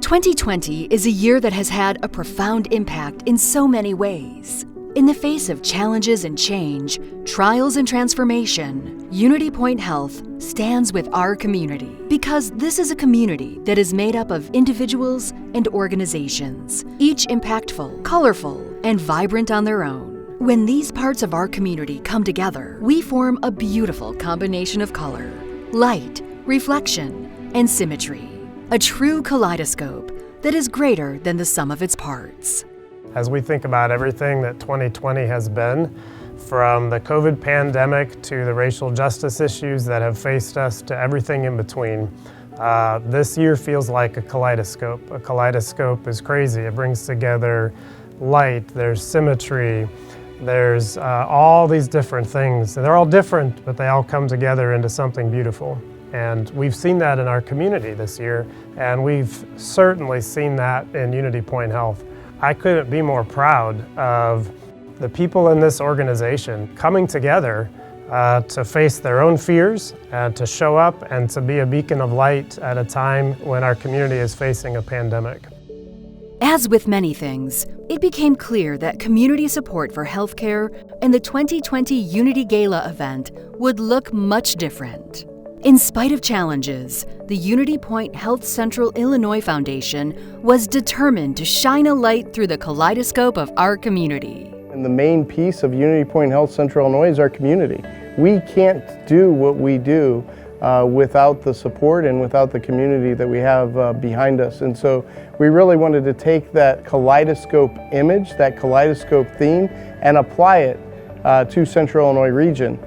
2020 is a year that has had a profound impact in so many ways. In the face of challenges and change, trials and transformation, UnityPoint Health stands with our community because this is a community that is made up of individuals and organizations, each impactful, colorful, and vibrant on their own. When these parts of our community come together, we form a beautiful combination of color, light, reflection, and symmetry. A true kaleidoscope that is greater than the sum of its parts. As we think about everything that 2020 has been, from the COVID pandemic to the racial justice issues that have faced us to everything in between, this year feels like a kaleidoscope. A kaleidoscope is crazy. It brings together light, there's symmetry, there's all these different things. They're all different, but they all come together into something beautiful. And we've seen that in our community this year, and we've certainly seen that in UnityPoint Health. I couldn't be more proud of the people in this organization coming together to face their own fears, to show up and to be a beacon of light at a time when our community is facing a pandemic. As with many things, it became clear that community support for healthcare and the 2020 Unity Gala event would look much different. In spite of challenges, the UnityPoint Health Central Illinois Foundation was determined to shine a light through the kaleidoscope of our community. And the main piece of UnityPoint Health Central Illinois is our community. We can't do what we do without the support and without the community that we have behind us. And so we really wanted to take that kaleidoscope image, that kaleidoscope theme, and apply it to Central Illinois region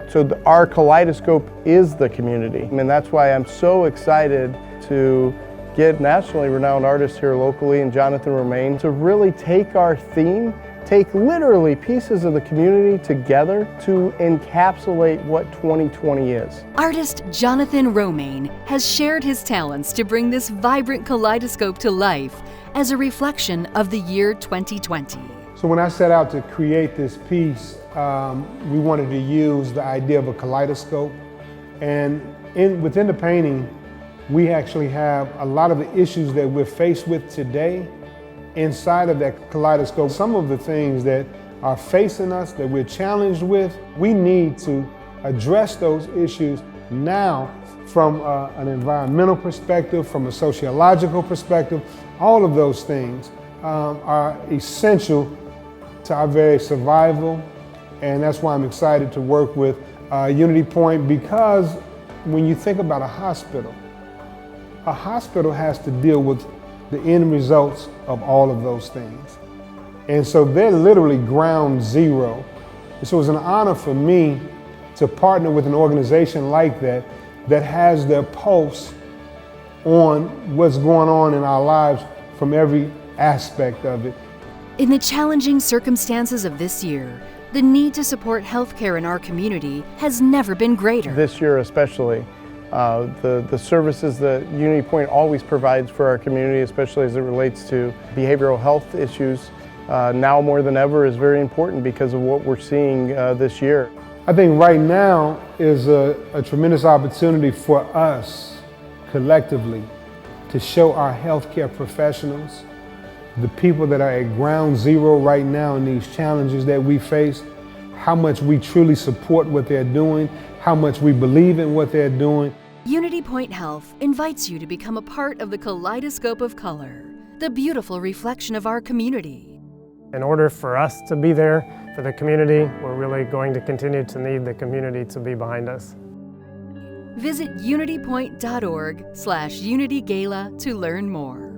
so our kaleidoscope is the community. And that's why I'm so excited to get nationally renowned artists here locally and Jonathan Romaine to really take our theme, take literally pieces of the community together to encapsulate what 2020 is. Artist Jonathan Romaine has shared his talents to bring this vibrant kaleidoscope to life as a reflection of the year 2020. So when I set out to create this piece, we wanted to use the idea of a kaleidoscope. And within the painting, we actually have a lot of the issues that we're faced with today inside of that kaleidoscope. Some of the things that are facing us, that we're challenged with, we need to address those issues now from an environmental perspective, from a sociological perspective. All of those things are essential to our very survival, and that's why I'm excited to work with UnityPoint, because when you think about a hospital has to deal with the end results of all of those things. And so they're literally ground zero. And so it's an honor for me to partner with an organization like that has their pulse on what's going on in our lives from every aspect of it. In the challenging circumstances of this year, the need to support healthcare in our community has never been greater. This year especially, the services that UnityPoint always provides for our community, especially as it relates to behavioral health issues, now more than ever is very important because of what we're seeing this year. I think right now is a tremendous opportunity for us collectively to show our healthcare professionals, the people that are at ground zero right now in these challenges that we face, how much we truly support what they're doing, how much we believe in what they're doing. UnityPoint Health invites you to become a part of the kaleidoscope of color, the beautiful reflection of our community. In order for us to be there for the community, we're really going to continue to need the community to be behind us. Visit unitypoint.org/UnityGala to learn more.